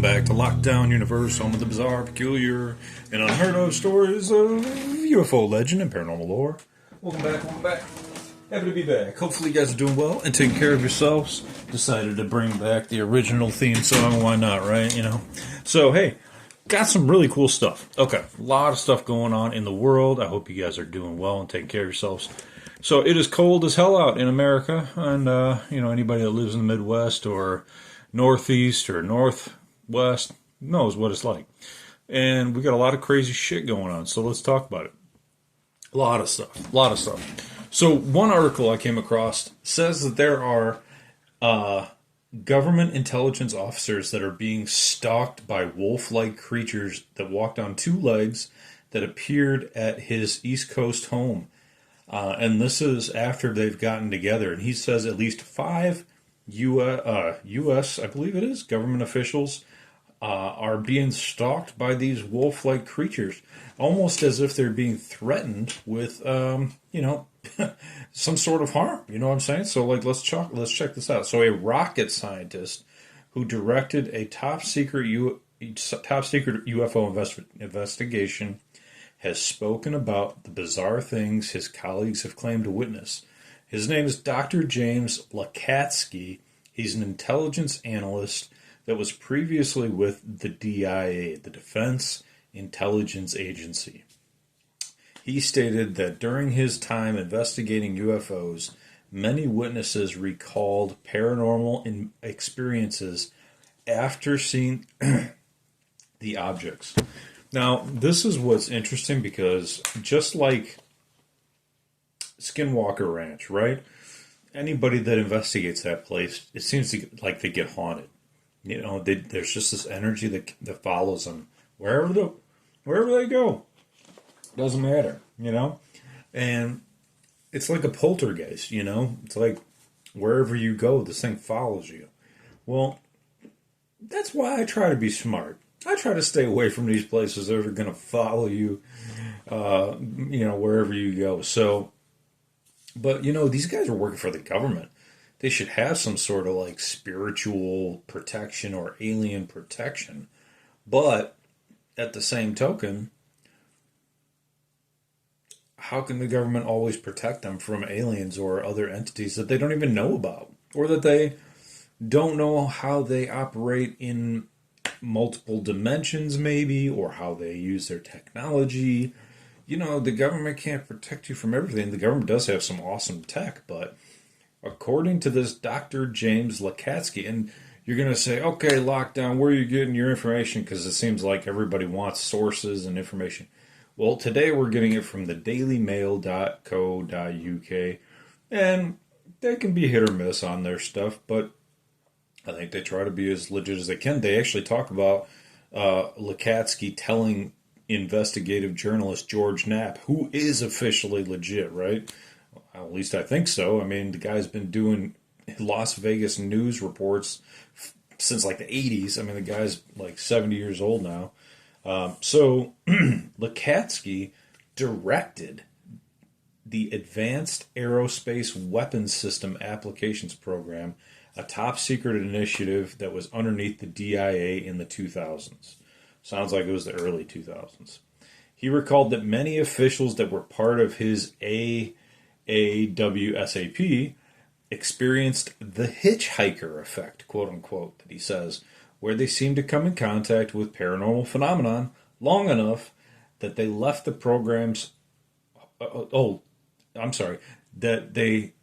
Welcome back to Lockdown Universe, home of the bizarre, peculiar, and unheard of stories of UFO legend and paranormal lore. Welcome back. Happy to be back. Hopefully you guys are doing well and taking care of yourselves. Decided to bring back the original theme song, why not, right? So, hey, got some really cool stuff. Okay, a lot of stuff going on in the world. I hope you guys are doing well and taking care of yourselves. So it is cold as hell out in America, and, anybody that lives in the Midwest or Northeast or Northwest knows what it's like. And we got a lot of crazy shit going on, so let's talk about it. A lot of stuff. So one article I came across says that there are government intelligence officers that are being stalked by wolf-like creatures that walked on two legs that appeared at his East Coast home. And this is after they've gotten together. And he says at least 5 U.S., I believe it is, government officials are being stalked by these wolf-like creatures, almost as if they're being threatened with, some sort of harm. You know what I'm saying? So, let's check this out. So, a rocket scientist who directed a top secret UFO investigation has spoken about the bizarre things his colleagues have claimed to witness. His name is Dr. James Lacatski. He's an intelligence analyst that was previously with the DIA, the Defense Intelligence Agency. He stated that during his time investigating UFOs, many witnesses recalled paranormal experiences after seeing the objects. Now, this is what's interesting because just like Skinwalker Ranch, right? Anybody that investigates that place, it seems like they get haunted. There's just this energy that follows them wherever they go. Doesn't matter, And it's like a poltergeist, It's like wherever you go, this thing follows you. Well, that's why I try to be smart. I try to stay away from these places that are going to follow you, wherever you go. So, but, these guys are working for the government. They should have some sort of spiritual protection or alien protection. But at the same token, how can the government always protect them from aliens or other entities that they don't even know about? Or that they don't know how they operate in multiple dimensions maybe, or how they use their technology. The government can't protect you from everything. The government does have some awesome tech, but according to this Dr. James Lacatski, and you're going to say, okay, Lockdown, where are you getting your information? Because it seems like everybody wants sources and information. Well, today we're getting it from the dailymail.co.uk, and they can be hit or miss on their stuff, but I think they try to be as legit as they can. They actually talk about Lacatski telling investigative journalist George Knapp, who is officially legit, right? Well, at least I think so. I mean, the guy's been doing Las Vegas news reports since the 80s. I mean, the guy's 70 years old now. So Lacatski directed the Advanced Aerospace Weapons System Applications Program, a top secret initiative that was underneath the DIA in the 2000s. Sounds like it was the early 2000s. He recalled that many officials that were part of his AAWSAP experienced the hitchhiker effect, quote unquote, that he says, where they seemed to come in contact with paranormal phenomenon long enough that they left the programs. That they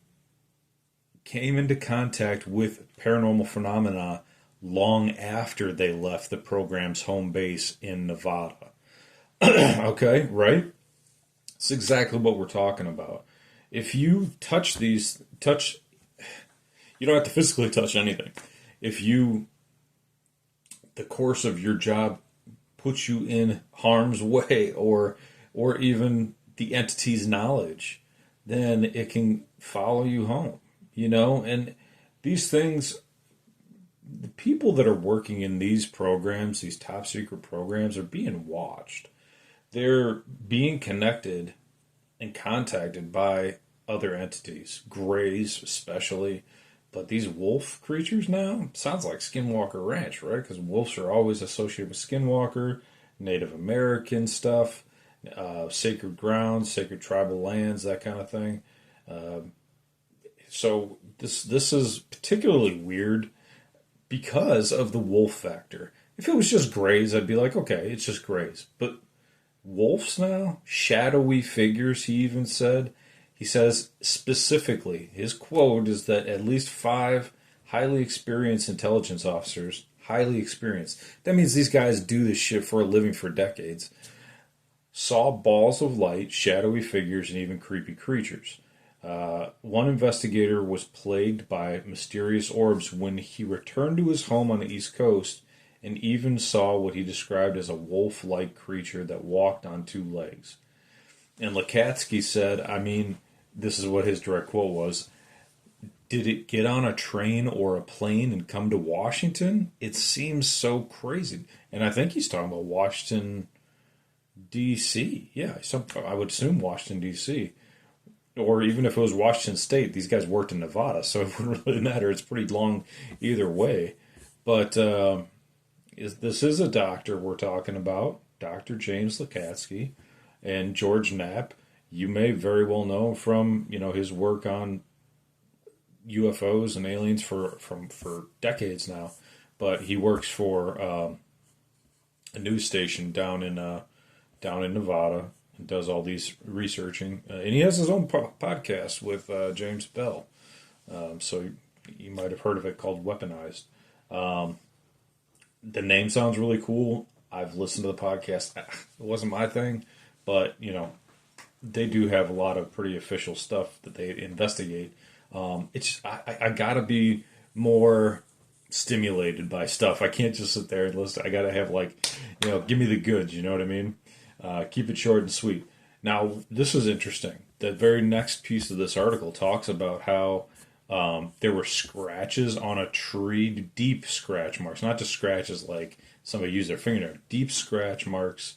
came into contact with paranormal phenomena long after they left the program's home base in Nevada. Okay, right? It's exactly what we're talking about. If you you don't have to physically touch anything. If the course of your job puts you in harm's way or even the entity's knowledge, then it can follow you home, and these things, the people that are working in these programs, these top secret programs, are being watched. They're being connected and contacted by other entities, Greys especially, But these wolf creatures now sounds like Skinwalker Ranch, right? Because wolves are always associated with Skinwalker, Native American stuff, sacred grounds, sacred tribal lands, that kind of thing. So this is particularly weird because of the wolf factor. If it was just grays, I'd be like, okay, it's just grays. But wolves now, shadowy figures, he even said. He says specifically, his quote is that at least 5 highly experienced intelligence officers, highly experienced, that means these guys do this shit for a living for decades, saw balls of light, shadowy figures, and even creepy creatures. One investigator was plagued by mysterious orbs when he returned to his home on the East Coast and even saw what he described as a wolf-like creature that walked on 2 legs. And Lacatski said, I mean, this is what his direct quote was, did it get on a train or a plane and come to Washington? It seems so crazy. And I think he's talking about Washington, D.C. Yeah, I would assume Washington, D.C. Or even if it was Washington State, these guys worked in Nevada, so it wouldn't really matter. It's pretty long either way. But this is a doctor we're talking about, Dr. James Lacatski, and George Knapp. You may very well know from his work on UFOs and aliens for decades now. But he works for a news station down in Nevada. Does all these researching, and he has his own podcast with James Bell. So you might have heard of it, called Weaponized. The name sounds really cool. I've listened to the podcast. It wasn't my thing, but they do have a lot of pretty official stuff that they investigate. It's I gotta be more stimulated by stuff. I can't just sit there and listen. I gotta have give me the goods. You know what I mean? Keep it short and sweet. Now, this is interesting. The very next piece of this article talks about how there were scratches on a tree, deep scratch marks, not just scratches like somebody used their fingernail, deep scratch marks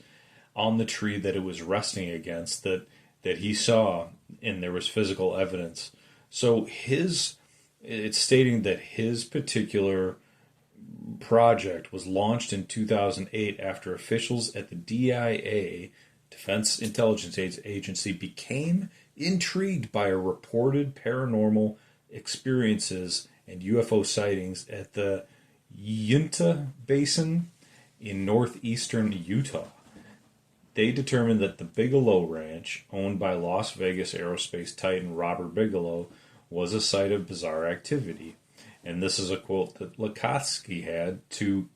on the tree that it was resting against that he saw, and there was physical evidence. So it's stating that his particular project was launched in 2008 after officials at the DIA, Defense Intelligence Agency, became intrigued by a reported paranormal experiences and UFO sightings at the Uinta Basin in northeastern Utah. They determined that the Bigelow Ranch, owned by Las Vegas aerospace titan Robert Bigelow, was a site of bizarre activity. And this is a quote that Lacatski had to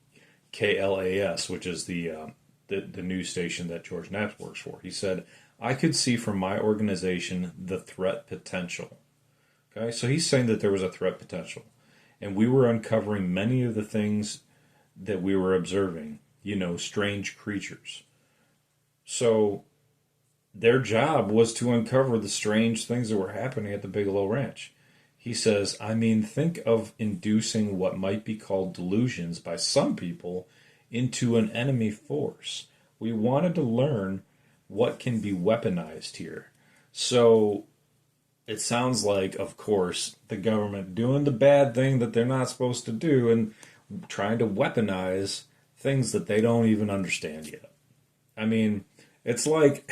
KLAS, which is the news station that George Knapp works for. He said, I could see from my organization the threat potential. Okay, so he's saying that there was a threat potential. And we were uncovering many of the things that we were observing, strange creatures. So their job was to uncover the strange things that were happening at the Bigelow Ranch. He says, think of inducing what might be called delusions by some people into an enemy force. We wanted to learn what can be weaponized here. So it sounds like, of course, the government doing the bad thing that they're not supposed to do and trying to weaponize things that they don't even understand yet. It's like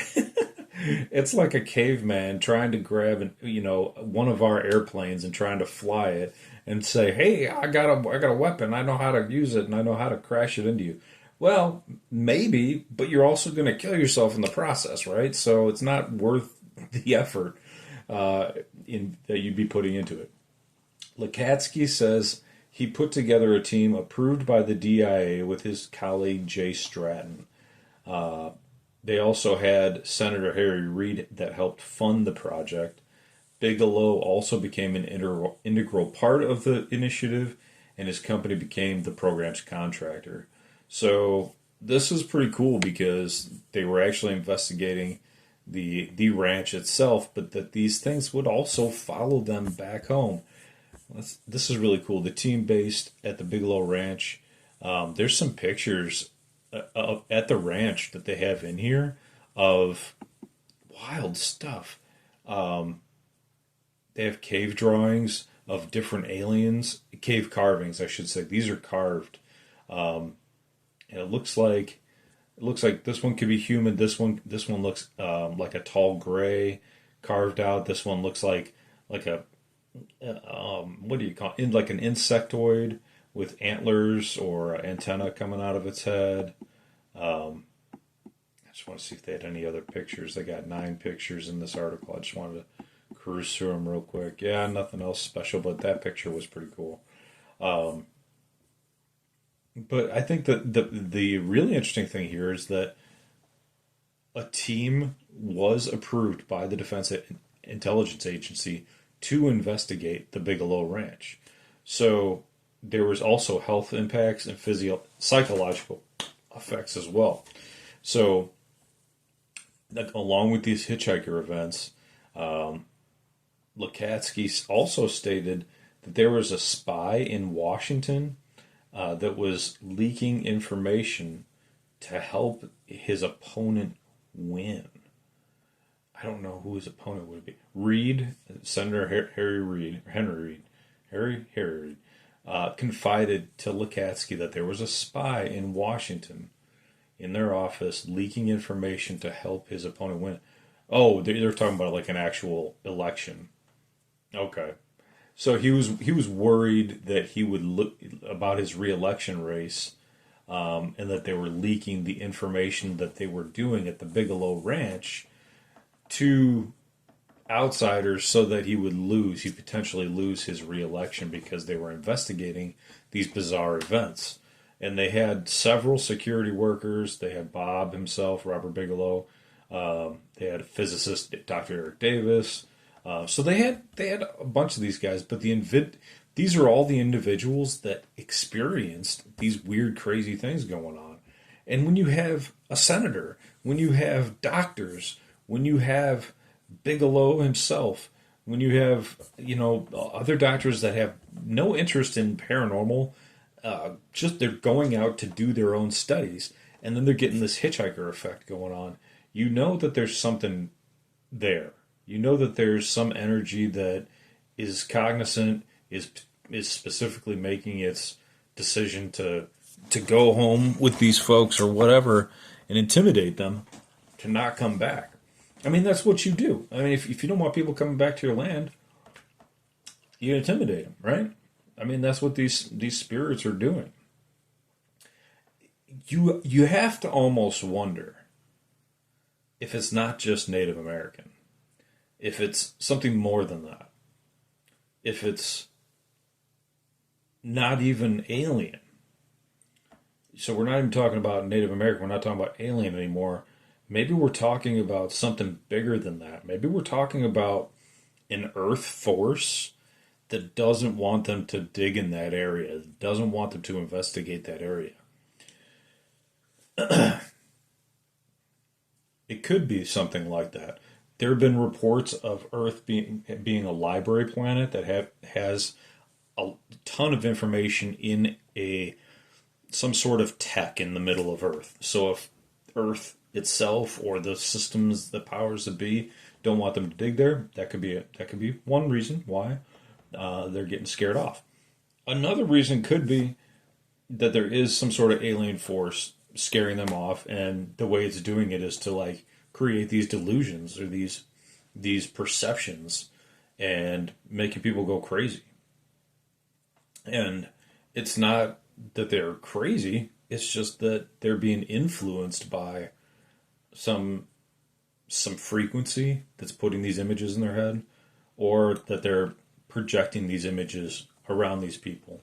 it's like a caveman trying to grab one of our airplanes and trying to fly it and say, "Hey, I got a weapon. I know how to use it and I know how to crash it into you." Well, maybe, but you're also going to kill yourself in the process, right? So it's not worth the effort that you'd be putting into it. Lacatski says he put together a team approved by the DIA with his colleague Jay Stratton. They also had Senator Harry Reid that helped fund the project. Bigelow also became an integral part of the initiative, and his company became the program's contractor. So this is pretty cool because they were actually investigating the ranch itself, but that these things would also follow them back home. This is really cool. The team based at the Bigelow Ranch, there's some pictures at the ranch that they have in here of wild stuff. They have cave drawings, of different aliens, cave carvings, I should say. These are carved, and it looks like this one could be human. This one looks like a tall gray carved out. This one looks like a what do you call it? Like an insectoid with antlers or antenna coming out of its head. I just want to see if they had any other pictures. They got 9 pictures in this article. I just wanted to cruise through them real quick. Yeah, nothing else special, but that picture was pretty cool. But I think that the really interesting thing here is that a team was approved by the Defense Intelligence Agency to investigate the Bigelow Ranch. So there was also health impacts and psychological effects as well. So, along with these hitchhiker events, Lacatski also stated that there was a spy in Washington that was leaking information to help his opponent win. I don't know who his opponent would be. Senator Harry Reid, confided to Lacatski that there was a spy in Washington in their office leaking information to help his opponent win. Oh, they're talking about like an actual election. Okay. So he was worried that he would look about his reelection race, and that they were leaking the information that they were doing at the Bigelow Ranch to outsiders so that he would lose. He potentially lose his reelection because they were investigating these bizarre events. And they had several security workers. They had Bob himself, Robert Bigelow. They had a physicist, Dr. Eric Davis. So they had a bunch of these guys, but these are all the individuals that experienced these weird, crazy things going on. And when you have a senator, when you have doctors, when you have Bigelow himself, when you have other doctors that have no interest in paranormal, just they're going out to do their own studies, and then they're getting this hitchhiker effect going on. You know that there's something there. You know that there's some energy that is cognizant, is specifically making its decision to go home with these folks or whatever and intimidate them to not come back. I mean, that's what you do. I mean, if you don't want people coming back to your land, you intimidate them, right? I mean, that's what these spirits are doing. You have to almost wonder if it's not just Native American. If it's something more than that, if it's not even alien. So we're not even talking about Native American, we're not talking about alien anymore. Maybe we're talking about something bigger than that. Maybe we're talking about an earth force that doesn't want them to dig in that area, doesn't want them to investigate that area. It could be something like that. There have been reports of Earth being a library planet that has a ton of information in some sort of tech in the middle of Earth. So if Earth itself or the systems, the powers that be, don't want them to dig there, that could be one reason why they're getting scared off. Another reason could be that there is some sort of alien force scaring them off, and the way it's doing it is to like create these delusions or these perceptions and making people go crazy. And it's not that they're crazy, it's just that they're being influenced by some frequency that's putting these images in their head, or that they're projecting these images around these people.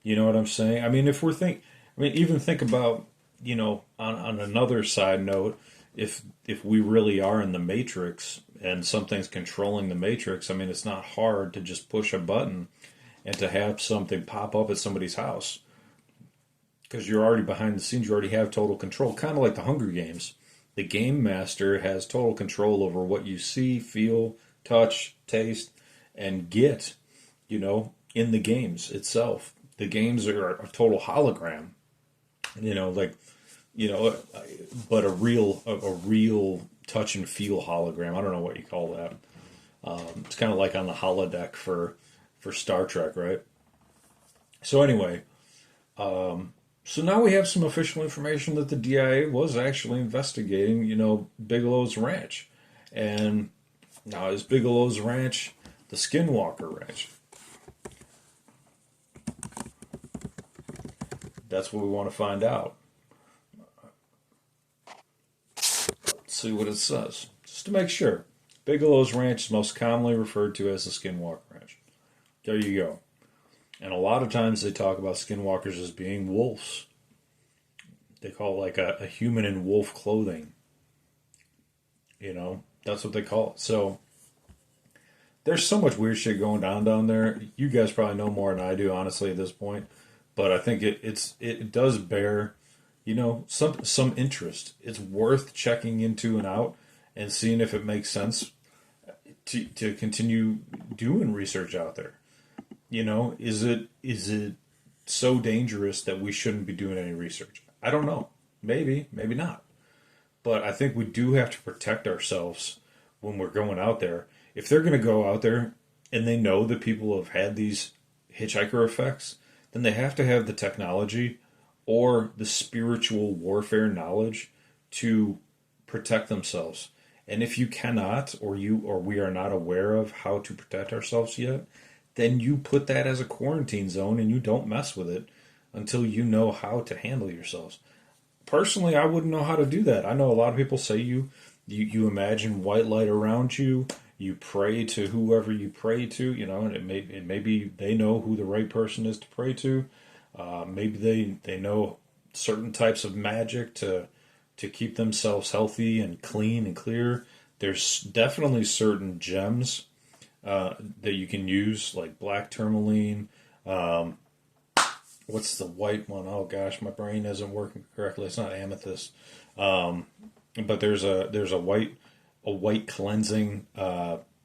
You know what I'm saying? I mean, even think about, on another side note, if we really are in the Matrix and something's controlling the Matrix, I mean, it's not hard to just push a button and to have something pop up at somebody's house. Because you're already behind the scenes, you already have total control. Kind of like the Hunger Games. The game master has total control over what you see, feel, touch, taste, and get, in the games itself. The games are a total hologram. But a real touch and feel hologram. I don't know what you call that. It's kind of like on the holodeck for for Star Trek, right? So anyway, so now we have some official information that the DIA was actually investigating, Bigelow's ranch. And now is Bigelow's ranch the Skinwalker ranch? That's what we want to find out. Let's see what it says. Just to make sure. Bigelow's ranch is most commonly referred to as the Skinwalker ranch. There you go. And a lot of times they talk about skinwalkers as being wolves. They call it like a human in wolf clothing. That's what they call it. So there's so much weird shit going down there. You guys probably know more than I do, honestly, at this point. But I think it does bear, some interest. It's worth checking into and out and seeing if it makes sense to continue doing research out there. Is it so dangerous that we shouldn't be doing any research? I don't know. Maybe not. But I think we do have to protect ourselves when we're going out there. If they're going to go out there and they know that people have had these hitchhiker effects, then they have to have the technology or the spiritual warfare knowledge to protect themselves. And if you cannot, or we are not aware of how to protect ourselves yet, then you put that as a quarantine zone and you don't mess with it until you know how to handle yourselves. Personally, I wouldn't know how to do that. I know a lot of people say you imagine white light around you, you pray to whoever you pray to, and it may be they know who the right person is to pray to. Maybe they know certain types of magic to keep themselves healthy and clean and clear. There's definitely certain gems that you can use, like black tourmaline. What's the white one? Oh gosh, my brain isn't working correctly. It's not amethyst, but there's a white cleansing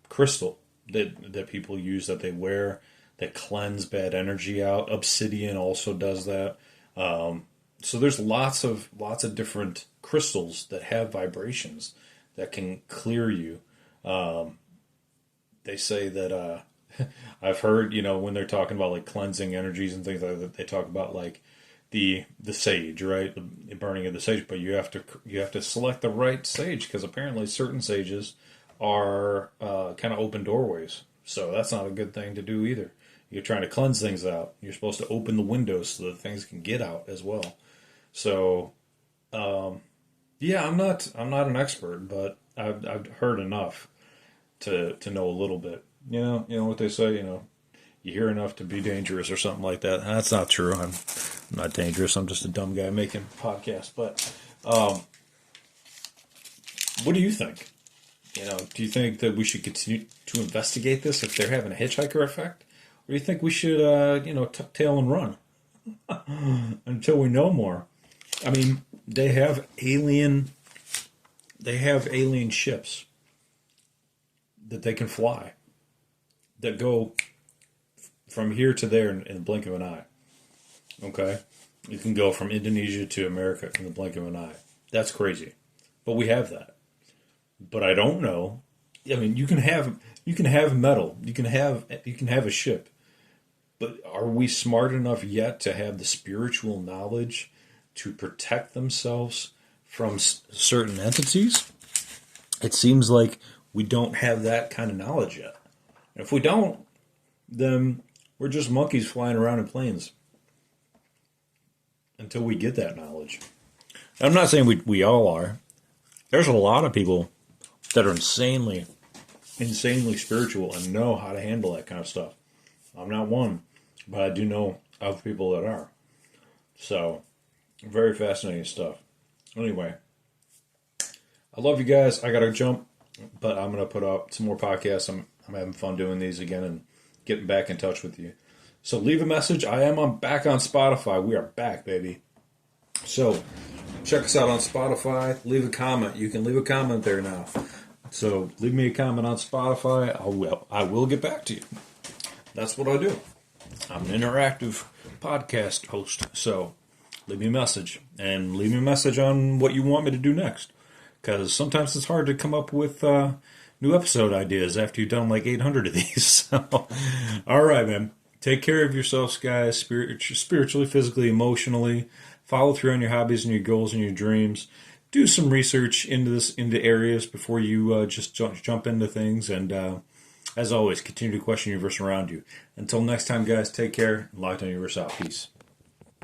crystal that people use, that they wear, that cleanse bad energy out. Obsidian also does that. So there's lots of different crystals that have vibrations that can clear you. They say that I've heard, when they're talking about like cleansing energies and things like that, they talk about like the sage, right? The burning of the sage, but you have to select the right sage, because apparently certain sages are kind of open doorways. So that's not a good thing to do either. You're trying to cleanse things out. You're supposed to open the windows so that things can get out as well. So, yeah, I'm not an expert, but I've heard enough to know a little bit. You know what they say. You hear enough to be dangerous or something like that. That's not true. I'm not dangerous. I'm just a dumb guy making podcasts. But what do you think? Do you think that we should continue to investigate this if they're having a hitchhiker effect? Or do you think we should, tuck tail and run until we know more? I mean, they have alien ships that they can fly, that go from here to there in the blink of an eye. Okay? You can go from Indonesia to America in the blink of an eye. That's crazy. But we have that. But I don't know. I mean, you can have metal. You can have a ship. But are we smart enough yet to have the spiritual knowledge to protect themselves from certain entities? It seems like we don't have that kind of knowledge yet. And if we don't, then we're just monkeys flying around in planes until we get that knowledge. I'm not saying we all are. There's a lot of people that are insanely spiritual and know how to handle that kind of stuff. I'm not one, but I do know of people that are. So, very fascinating stuff. Anyway, I love you guys. I got to jump, but I'm going to put up some more podcasts. I'm having fun doing these again and getting back in touch with you. So leave a message. I am back on Spotify. We are back, baby. So check us out on Spotify. Leave a comment. You can leave a comment there now. So leave me a comment on Spotify. I will get back to you. That's what I do. I'm an interactive podcast host. So leave me a message. And leave me a message on what you want me to do next. Because sometimes it's hard to come up with new episode ideas after you've done like 800 of these. So, all right, man. Take care of yourselves, guys, spiritually, physically, emotionally. Follow through on your hobbies and your goals and your dreams. Do some research into areas before you just jump into things. And as always, continue to question the universe around you. Until next time, guys, take care. Lock down your universe out. Peace.